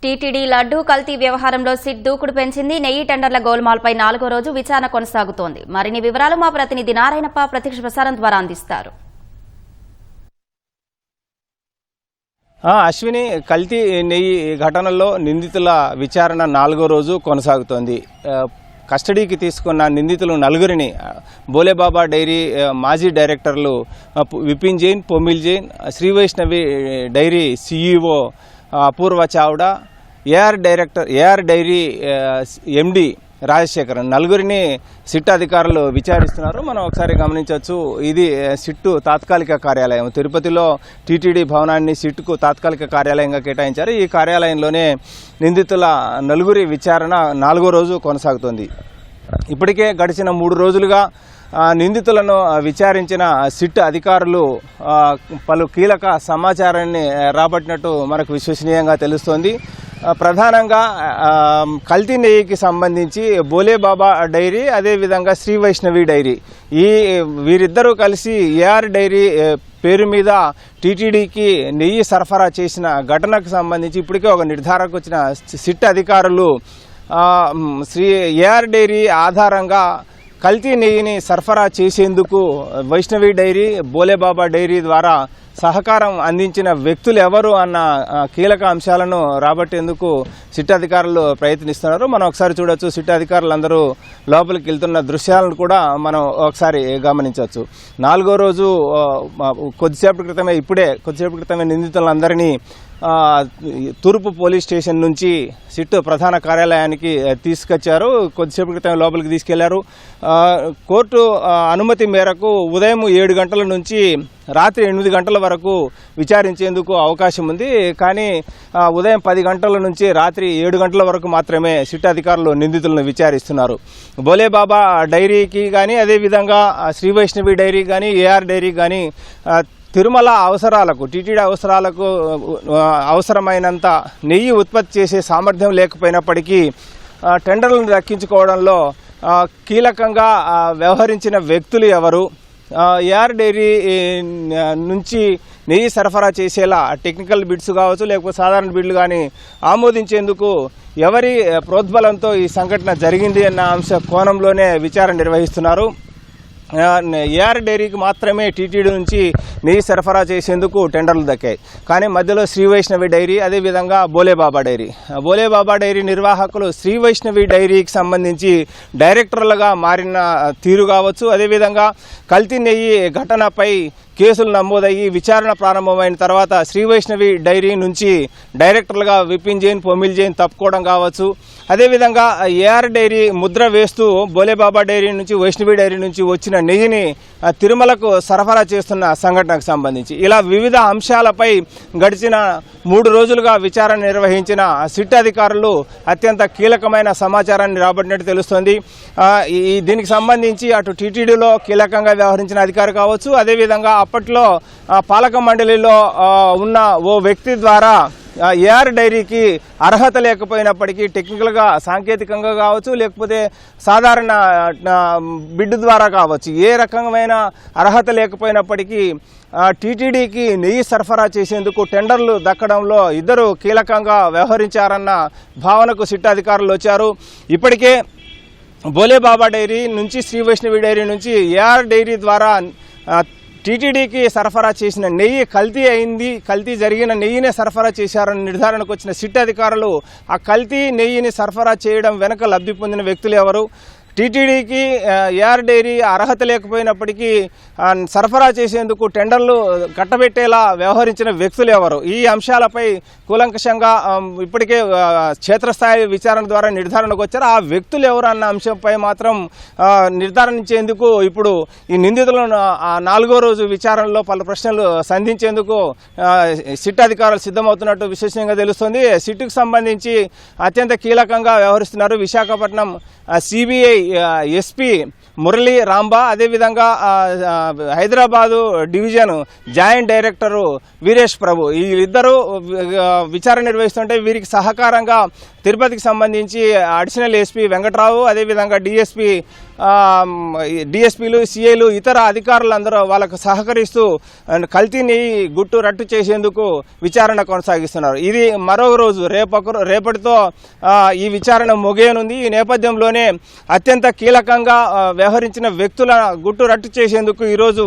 TTD laddu కల్తీ వ్యవహారంలో SIT దూకుడు పెంచింది. నెయ్యి టెండర్ల గోల్మాల్పై 4వ రోజు విచారణ కొనసాగుతోంది. మరిన్ని వివరాలు మా ప్రతినిధి నారాయణప్ప ప్రత్యక్ష ప్రసారం ద్వారా అందిస్తారు. అశ్విని, కల్తీ నెయ్యి ఘటనలో నిందితుల విచారణ 4వ రోజు కొనసాగుతోంది. కస్టడీకి తీసుకున్న నిందితులు నలుగురిని బోలేబాబా డైరీ మాజీ డైరెక్టర్లు Vipin Jain, Pomil Jain, Shri Vaishnavi dairy CEO Apurva Chavda, AR dairy MD Rajasekhar నలుగురిని సిట్ అధికారులు విచారిస్తున్నారు. మనం ఒకసారి గమనించవచ్చు, ఇది సిట్టు తాత్కాలిక కార్యాలయం. తిరుపతిలో టీటీడీ భవనాన్ని సిట్కు తాత్కాలిక కార్యాలయంగా కేటాయించారు. ఈ కార్యాలయంలోనే నిందితుల నలుగురి విచారణ 4వ రోజు కొనసాగుతోంది. ఇప్పటికే గడిచిన 3 రోజులుగా నిందితులను విచారించిన సిట్ అధికారులు పలు కీలక సమాచారాన్ని రాబట్టినట్టు మనకు విశ్వసనీయంగా తెలుస్తోంది. ప్రధానంగా కల్తీ నెయ్యికి సంబంధించి బోలేబాబా డైరీ, అదేవిధంగా శ్రీ వైష్ణవి డైరీ, వీరిద్దరూ కలిసి ఏఆర్ డైరీ పేరు మీద టీటీడీకి నెయ్యి సరఫరా చేసిన ఘటనకు సంబంధించి ఇప్పటికే ఒక నిర్ధారణకు వచ్చిన సిట్ అధికారులు ఏఆర్ డైరీ ఆధారంగా కల్తీ నెయ్యిని సరఫరా చేసేందుకు వైష్ణవి డైరీ, బోలేబాబా డైరీ ద్వారా సహకారం అందించిన వ్యక్తులు ఎవరు అన్న కీలక అంశాలను రాబట్టేందుకు సిట్ అధికారులు ప్రయత్నిస్తున్నారు. మనం ఒకసారి చూడొచ్చు, సిట్ అధికారులందరూ లోపలికి వెళ్తున్న దృశ్యాలను కూడా మనం ఒకసారి గమనించవచ్చు. 4వ రోజు కొద్దిసేపటి క్రితమే నిందితులందరినీ తూర్పు పోలీస్ స్టేషన్ నుంచి సిట్ ప్రధాన కార్యాలయానికి తీసుకొచ్చారు. కొద్దిసేపు క్రితం లోపలికి తీసుకెళ్లారు. కోర్టు అనుమతి మేరకు ఉదయం 7 గంటల నుంచి రాత్రి 8 గంటల వరకు విచారించేందుకు అవకాశం ఉంది. కానీ ఉదయం 10 గంటల నుంచి రాత్రి 7 గంటల వరకు మాత్రమే సిట్ అధికారులు నిందితులను విచారిస్తున్నారు. బోలేబాబా డైరీకి కానీ, అదేవిధంగా శ్రీ వైష్ణవి డైరీ కానీ, ఏఆర్ డైరీ కానీ తిరుమల అవసరాలకు, టీటీడీ అవసరాలకు అవసరమైనంత నెయ్యి ఉత్పత్తి చేసే సామర్థ్యం లేకపోయినప్పటికీ టెండర్లను దక్కించుకోవడంలో కీలకంగా వ్యవహరించిన వ్యక్తులు ఎవరు, ఏఆర్ డైరీ నుంచి నెయ్యి సరఫరా చేసేలా టెక్నికల్ బిడ్స్ కావచ్చు, లేకపోతే సాధారణ బిడ్లు కానీ ఆమోదించేందుకు ఎవరి ప్రోద్బలంతో ఈ సంఘటన జరిగింది అన్న అంశ కోణంలోనే విచారణ నిర్వహిస్తున్నారు. ఏఆర్ డైరీకి మాత్రమే టీటీడీ నుంచి నెయ్యి సరఫరా చేసేందుకు టెండర్లు దక్కాయి. కానీ మధ్యలో శ్రీ వైష్ణవి డైరీ, అదేవిధంగా బోలేబాబా డైరీ నిర్వాహకులు శ్రీ వైష్ణవి డైరీకి సంబంధించి డైరెక్టర్లుగా మారిన తీరు కావచ్చు, అదేవిధంగా కల్తీ నెయ్యి ఘటనపై కేసులు నమోదయ్యి విచారణ ప్రారంభమైన తర్వాత శ్రీ వైష్ణవి డైరీ నుంచి డైరెక్టర్లుగా విపిన్ జైన్, పొమిల్ జైన్ తప్పుకోవడం కావచ్చు, అదేవిధంగా ఏఆర్ డైరీ ముద్ర వేస్తూ బోలేబాబా డైరీ నుంచి, వైష్ణవి డైరీ నుంచి వచ్చిన నెయ్యిని తిరుమలకు సరఫరా చేస్తున్న సంఘటనకు సంబంధించి ఇలా వివిధ అంశాలపై గడిచిన 3 రోజులుగా విచారణ నిర్వహించిన సిట్ అధికారులు అత్యంత కీలకమైన సమాచారాన్ని రాబట్టినట్టు తెలుస్తోంది. దీనికి సంబంధించి అటు టీటీడీలో కీలకంగా వ్యవహరించిన అధికారి కావచ్చు, అదేవిధంగా అప్పట్లో పాలక మండలిలో ఉన్న ఓ వ్యక్తి ద్వారా ఏఆర్ డైరీకి అర్హత లేకపోయినప్పటికీ టెక్నికల్గా, సాంకేతికంగా కావచ్చు, లేకపోతే సాధారణ బిడ్ ద్వారా కావచ్చు, ఏ రకమైన అర్హత లేకపోయినప్పటికీ టీటీడీకి నెయ్యి సరఫరా చేసేందుకు టెండర్లు దక్కడంలో ఇద్దరు కీలకంగా వ్యవహరించారన్న భావనకు సిట్ అధికారులు వచ్చారు. ఇప్పటికే బోలేబాబా డైరీ నుంచి, శ్రీ వైష్ణవి డైరీ నుంచి ఏఆర్ డైరీ ద్వారా టీటీడీకి సరఫరా చేసిన నెయ్యి కల్తీ అయింది, కల్తీ జరిగిన నెయ్యినే సరఫరా చేశారని నిర్ధారణకు వచ్చిన సిట్ అధికారులు ఆ కల్తీ నెయ్యిని సరఫరా చేయడం వెనుక లబ్ధి పొందిన వ్యక్తులు ఎవరు, టీటీడీకి ఏఆర్ డైరీ అర్హత లేకపోయినప్పటికీ సరఫరా చేసేందుకు టెండర్లు కట్టబెట్టేలా వ్యవహరించిన వ్యక్తులు ఎవరు, ఈ అంశాలపై కూలంకషంగా ఇప్పటికే క్షేత్రస్థాయి విచారణ ద్వారా నిర్ధారణకు వచ్చారు. ఆ వ్యక్తులు ఎవరు అన్న అంశంపై మాత్రం నిర్ధారించేందుకు ఇప్పుడు ఈ నిందితులను 4వ రోజు విచారణలో పలు ప్రశ్నలు సంధించేందుకు సిట్ అధికారులు సిద్ధమవుతున్నట్టు విశ్వసనీయంగా తెలుస్తోంది. సిట్కు సంబంధించి అత్యంత కీలకంగా వ్యవహరిస్తున్నారు విశాఖపట్నం సిబిఐ ఎస్పీ మురళీ రాంబా, అదేవిధంగా Hyderabad division joint director Veeresh Prabhu, వీళ్ళిద్దరూ విచారణ నిర్వహిస్తుంటే వీరికి సహకారంగా తిరుపతికి సంబంధించి అడిషనల్ ఎస్పీ వెంకట్రావు, అదేవిధంగా డిఎస్పీ డిఎస్పీలు, సిఐలు, ఇతర అధికారులందరూ వాళ్ళకు సహకరిస్తూ కల్తీ నెయ్యి గుట్టు రట్టు చేసేందుకు విచారణ కొనసాగిస్తున్నారు. ఇది మరో రోజు రేపటితో ఈ విచారణ ముగియనుంది. ఈ నేపథ్యంలోనే అత్యంత కీలకంగా వ్యవహరించిన వ్యక్తుల గుట్టు రట్టు చేసేందుకు ఈరోజు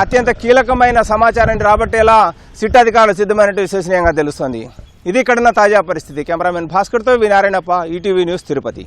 అత్యంత కీలకమైన సమాచారాన్ని రాబట్టేలా సిట్ అధికారులు సిద్ధమైనట్టు విశ్వసనీయంగా తెలుస్తోంది. ఇది ఇక్కడున్న తాజా పరిస్థితి. కెమెరామెన్ భాస్కర్తో వి నారాయణప్ప, ఈటీవీ న్యూస్, తిరుపతి.